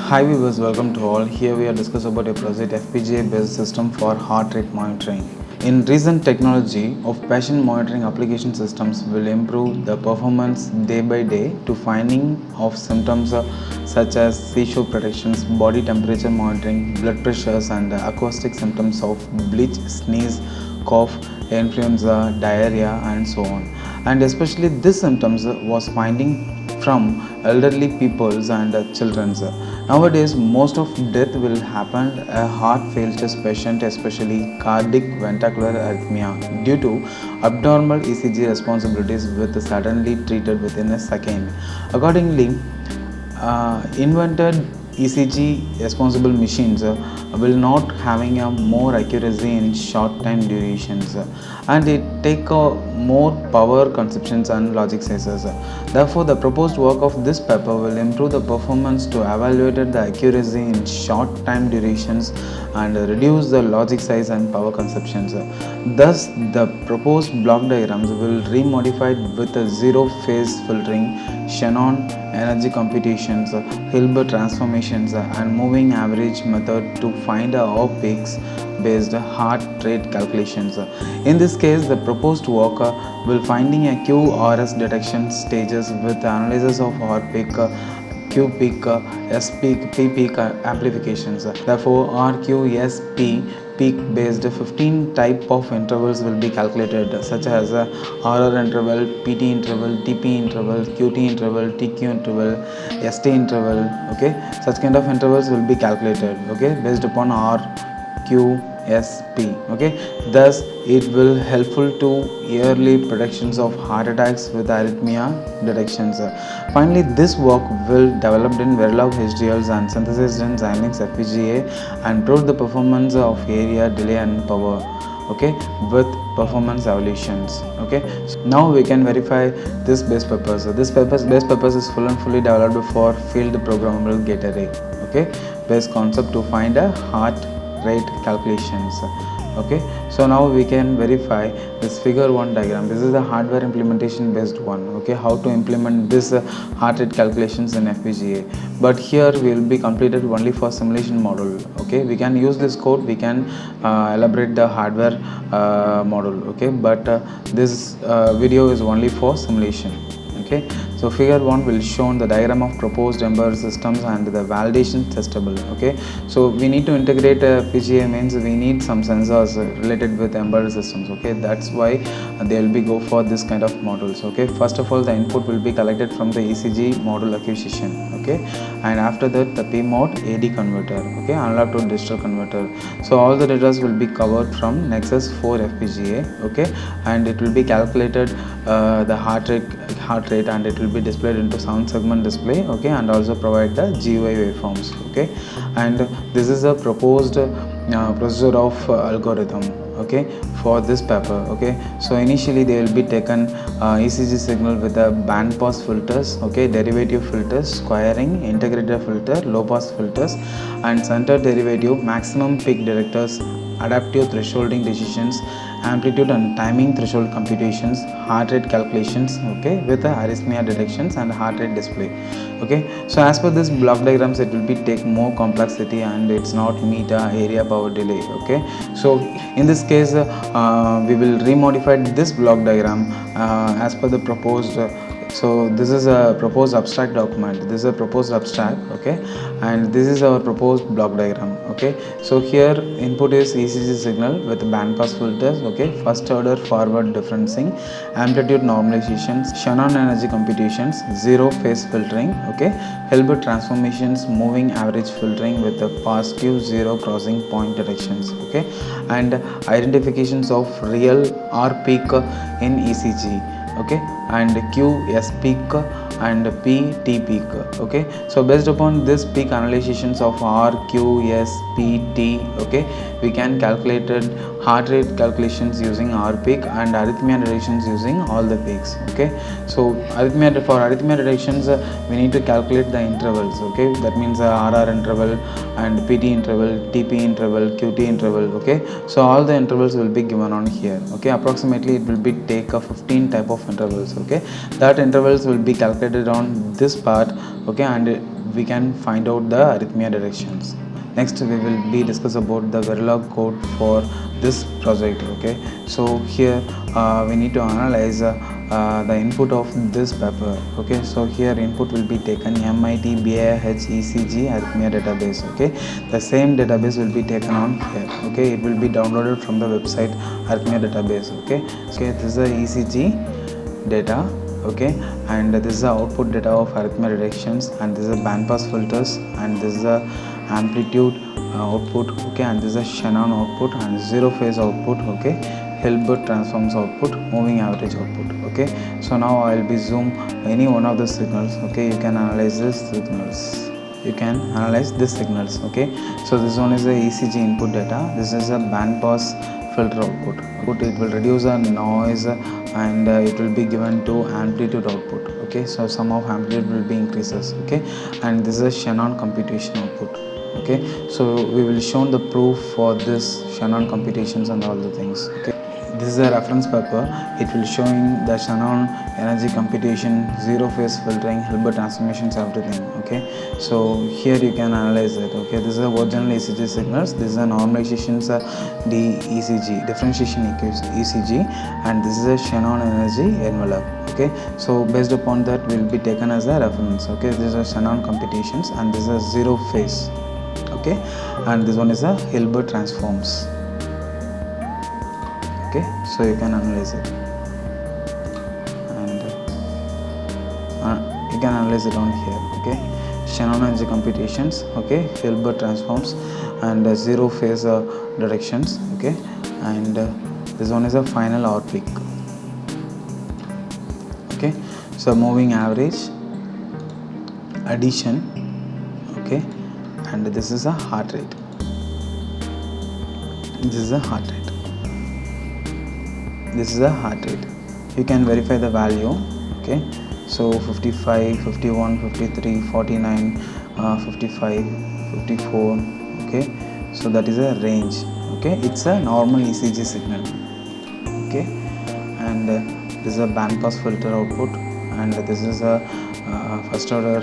Hi viewers, welcome to all. Here we are discussing about a project FPGA based system for heart rate monitoring. In recent technology of patient monitoring application systems will improve the performance day by day to finding of symptoms such as seizure predictions, body temperature monitoring, blood pressures and acoustic symptoms of bleach, sneeze, cough, influenza, diarrhea and so on. And especially this symptoms was finding from elderly peoples and children. Nowadays, most of death will happen a heart failure patient, especially cardiac ventricular arrhythmia, due to abnormal ECG responsibilities with suddenly treated within a second. Accordingly, invented ECG responsible machines will not having a more accuracy in short time durations and it take more power conceptions and logic sizes. Therefore, the proposed work of this paper will improve the performance to evaluate the accuracy in short time durations and reduce the logic size and power conceptions. Thus, the proposed block diagrams will remodified with a zero phase filtering, Shannon energy computations, Hilbert transformations and moving average method to find our peaks based heart rate calculations. In this case, the proposed work will finding a QRS detection stages with analysis of heart peak, Q peak, S peak, P peak amplifications. Therefore, RQ, S, P peak based 15 type of intervals will be calculated such as RR interval, PT interval, TP interval, QT interval, TQ interval, ST interval. Okay, such kind of intervals will be calculated. Okay, based upon RQSP. Okay, thus it will helpful to yearly predictions of heart attacks with arrhythmia detections. Finally, this work will developed in Verilog HDLs and synthesized in Xilinx FPGA and prove the performance of area, delay and power. Okay, with performance evaluations. Okay, so now we can verify this base paper. So this base paper is full and fully developed for field programmable gate array. Okay, base concept to find a heart rate calculations. Okay, so now we can verify this figure 1 diagram. This is the hardware implementation based one. Okay, how to implement this heart rate calculations in FPGA, but here we will be completed only for simulation model. Okay, we can use this code, we can elaborate the hardware model. Okay, but this video is only for simulation. Okay, so figure 1 will show the diagram of proposed embedded systems and the validation testable. Okay, so we need to integrate FPGA means we need some sensors related with embedded systems. Okay, that's why they will be go for this kind of models. Okay, first of all the input will be collected from the ECG module acquisition. Okay, and after that the PMOD AD converter. Okay, analog to digital converter. So all the data will be covered from Nexus 4 FPGA. Okay, and it will be calculated the heart rate and it will be displayed into sound segment display. Okay, and also provide the GUI waveforms. Okay, and this is a proposed procedure of algorithm. Okay, for this paper. Okay, so initially they will be taken ECG signal with a band pass filters. Okay, derivative filters, squaring, integrator filter, low pass filters and center derivative, maximum peak detectors, adaptive thresholding decisions, amplitude and timing threshold computations, heart rate calculations. Okay, with the arrhythmia detections and heart rate display. Okay, so as per this block diagrams it will be take more complexity and it's not meet area power delay. Okay, so in this case we will remodify this block diagram as per the proposed so this is a proposed abstract document. This is a proposed abstract. Okay, and this is our proposed block diagram. Okay, so here input is ECG signal with band pass filters. Okay, first order forward differencing, amplitude normalizations, Shannon energy computations, zero phase filtering. Okay, Hilbert transformations, moving average filtering with the positive zero crossing point directions. Okay, and identifications of real R peak in ECG. Okay, and Q S peak and P T peak. Okay, so based upon this peak analyzations of R, Q, S, P, T. Okay, we can calculate heart rate calculations using R peak and arrhythmia detections using all the peaks. Okay, so for arrhythmia detections we need to calculate the intervals. Okay, that means RR interval and PT interval, TP interval, QT interval. Okay, so all the intervals will be given on here. Okay, approximately it will be take a 15 type of intervals. Okay, that intervals will be calculated on this part. Okay, and we can find out the arrhythmia directions. Next we will be discuss about the Verilog code for this project. Okay, so here we need to analyze the input of this paper. Okay, so here input will be taken MIT BIH ECG arrhythmia database. Okay, the same database will be taken on here. Okay, it will be downloaded from the website arrhythmia database. Okay, this is the ECG data. Okay, and this is the output data of arrhythmia detections, and this is the bandpass filters, and this is the amplitude output. Okay, and this is the Shannon output and zero phase output. Okay, Hilbert transforms output, moving average output. Okay, so now I will be zoom any one of the signals. Okay, you can analyze this signals. Okay, so this one is the ECG input data. This is a bandpass filter output. It will reduce the noise and it will be given to amplitude output. Okay, so some of amplitude will be increases. Okay, and this is a Shannon computation output. Okay, so we will show the proof for this Shannon computations and all the things. Okay, this is a reference paper. It will showing the Shannon energy computation, zero phase filtering, Hilbert transformations, everything. Okay, so here you can analyze it. Okay, this is a original ECG signals. This is a normalizations DECG, differentiation ECG, and this is a Shannon energy envelope. Okay, so based upon that will be taken as a reference. Okay, this is a Shannon computations, and this is a zero phase. Okay, and this one is a Hilbert transforms. Okay, so you can analyze it, and you can analyze it on here. Okay, Shannon energy computations. Okay, Hilbert transforms, and zero phase directions. Okay, and this one is a final out peak. Okay, so moving average, addition. Okay, and this is a heart rate. This is a heart rate. You can verify the value. Okay, so 55, 51, 53, 49, 55, 54. Okay, so that is a range. Okay, it's a normal ECG signal. Okay, and this is a bandpass filter output, and this is a first order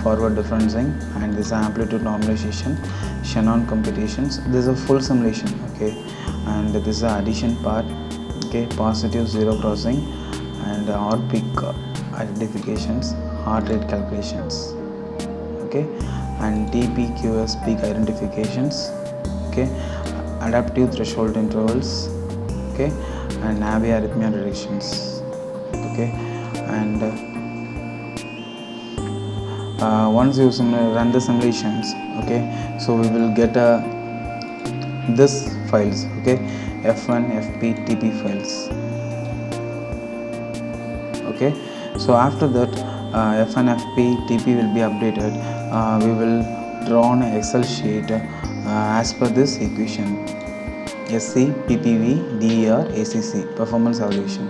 forward differencing, and this is amplitude normalization, Shannon computations. This is a full simulation. Okay, and this is the addition part. Okay, positive zero crossing, and out peak identifications, heart rate calculations. Okay, and DPQS peak identifications. Okay, adaptive threshold intervals. Okay, and NAVI arrhythmia directions. Okay, and once you run the simulations, okay, so we will get this files. Okay, F1, FP, TP files. Okay, so after that F1, FP, TP will be updated. We will draw an Excel sheet as per this equation: SC, PPV, DER, ACC, performance evaluation.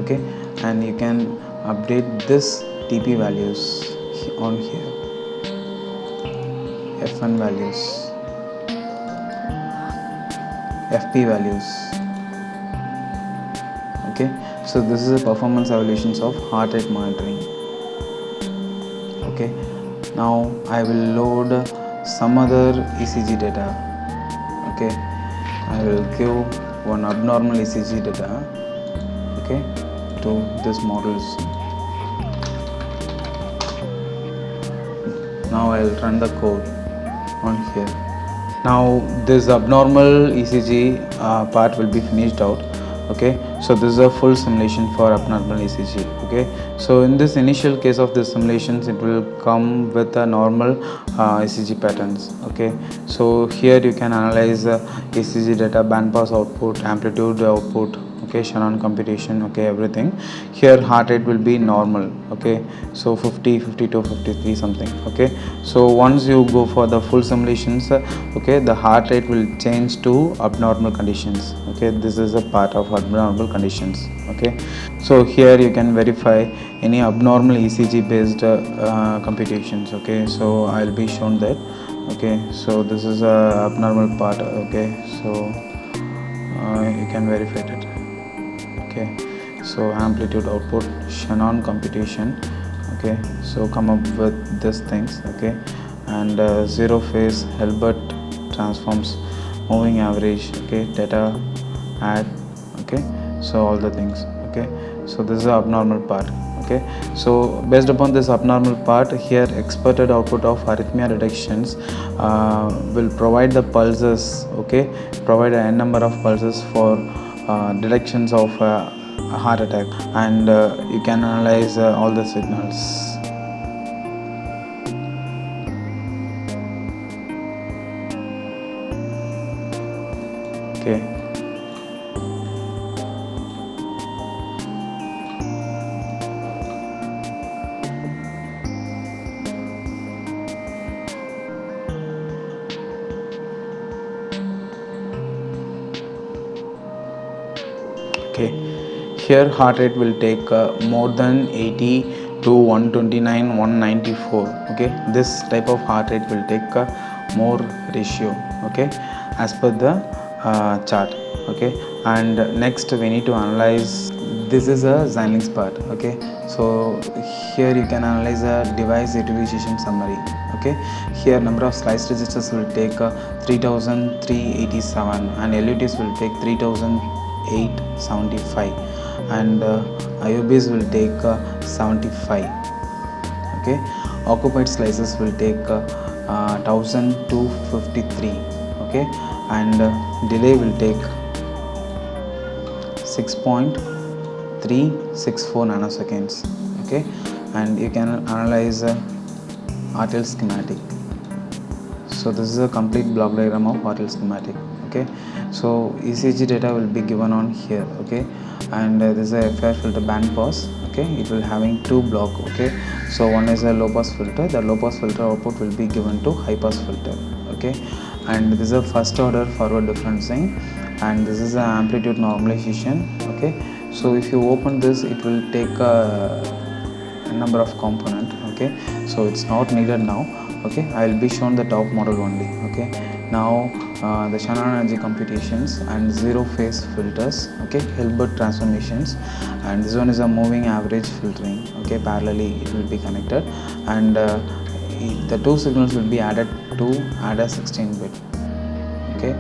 Okay, and you can update this TP values on here, F1 values, FP values. Okay, so this is a performance evaluations of heart rate monitoring. Okay, now I will load some other ECG data. Okay, I will give one abnormal ECG data. Okay, to this models. Now I will run the code on here. Now this abnormal ECG part will be finished out. Okay, so this is a full simulation for abnormal ECG. Okay, so in this initial case of the simulations, it will come with a normal ECG patterns. Okay, so here you can analyze ECG data, bandpass output, amplitude output. Okay, Shannon computation. Okay, everything. Here heart rate will be normal. Okay, so 50, 52, 53 something. Okay, so once you go for the full simulations, okay, the heart rate will change to abnormal conditions. Okay, this is a part of abnormal conditions. Okay, so here you can verify any abnormal ECG based computations. Okay, so I'll be shown that. Okay, so this is a abnormal part. Okay, so you can verify it. Okay, so amplitude output, Shannon computation. Okay, so come up with these things. Okay, and zero phase Hilbert transforms, moving average, okay, data, add, okay, so all the things. Okay, so this is the abnormal part. Okay, so based upon this abnormal part here, expected output of arrhythmia detections will provide the pulses. Okay, provide a n number of pulses for detections of a heart attack, and you can analyze all the signals. Okay, okay, here heart rate will take more than 80 to 129 194. Okay, this type of heart rate will take more ratio. Okay, as per the chart. Okay, and next we need to analyze, this is a Xilinx part. Okay, so here you can analyze a device utilization summary. Okay, here number of slice registers will take 3387 and LUTs will take 3875 and IOBs will take 75. Okay, occupied slices will take 1253. Okay, and delay will take 6.364 nanoseconds. Okay, and you can analyze RTL schematic. So this is a complete block diagram of RTL schematic. Okay, so ECG data will be given on here. Okay, and this is a FIR filter band pass. Okay, it will having two block. Okay, so one is a low pass filter. The low pass filter output will be given to high pass filter. Okay, and this is a first order forward differencing, and this is an amplitude normalization. Okay, so if you open this, it will take a number of component. Okay, so it's not needed now. Okay, I will be shown the top model only. Okay, now the Shannon energy computations and zero phase filters. Okay, Hilbert transformations, and this one is a moving average filtering. Okay, parallelly it will be connected, and the two signals will be added to add a 16-bit. Okay,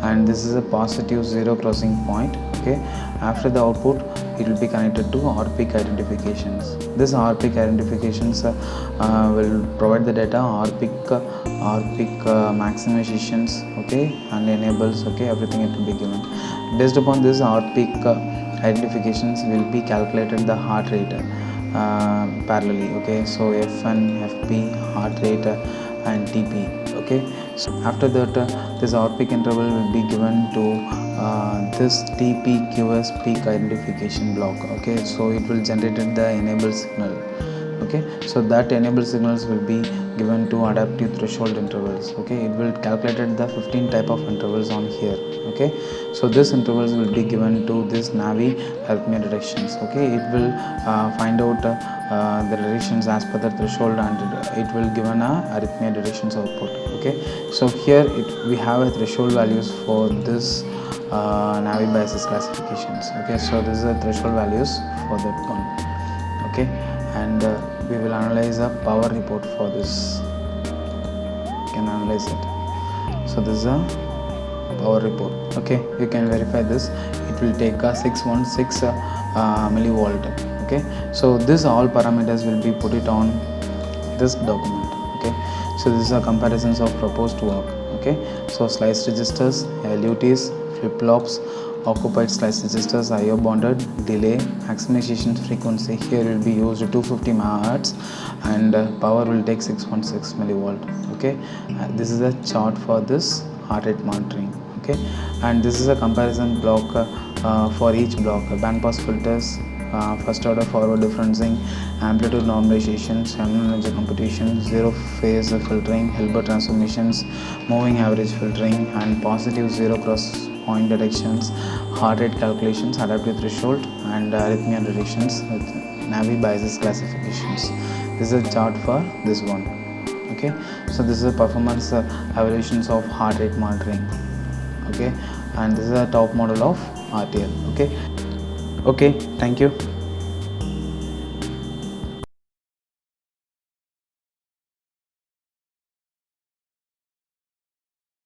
and this is a positive zero crossing point. Okay, after the output it will be connected to R-peak identifications. This R-peak identifications will provide the data R-peak maximizations. Okay, and enables. Okay, everything it will be given. Based upon this R-peak identifications will be calculated the heart rate parallelly. Okay, so F and FP, heart rate and TP. Okay, so after that this R-peak interval will be given to this TPQS peak identification block. Okay, so it will generate the enable signal. Okay, so that enable signals will be given to adaptive threshold intervals. Okay, it will calculate the 15 type of intervals on here. Okay, so this intervals will be given to this Navi arrhythmia detections. Okay, it will find out the detections as per the threshold, and it will given a arrhythmia detections output. Okay, so here we have a threshold values for this Navi biases classifications. Okay, so this is the threshold values for that one. Okay, and we will analyze a power report for this. You can analyze it. So this is a power report. Okay, you can verify this. It will take a 616 millivolt. Okay, so this all parameters will be put it on this document. Okay, so this is a comparisons of proposed work. Okay, so slice registers, LUTs, flip-flops, occupied slice registers, IO bonded, delay, maximization frequency here will be used 250 MHz, and power will take 6.6 millivolt. Okay, this is a chart for this heart rate monitoring. Okay, and this is a comparison block for each block: bandpass filters, first order forward differencing, amplitude normalization, Shannon energy computation, zero phase filtering, Hilbert transformations, moving average filtering, and positive zero cross point detections, heart rate calculations, adaptive threshold, and arrhythmia detections with Navi biases classifications. This is a chart for this one. Okay, so this is a performance evaluations of heart rate monitoring. Okay, and this is a top model of RTL. Okay, thank you.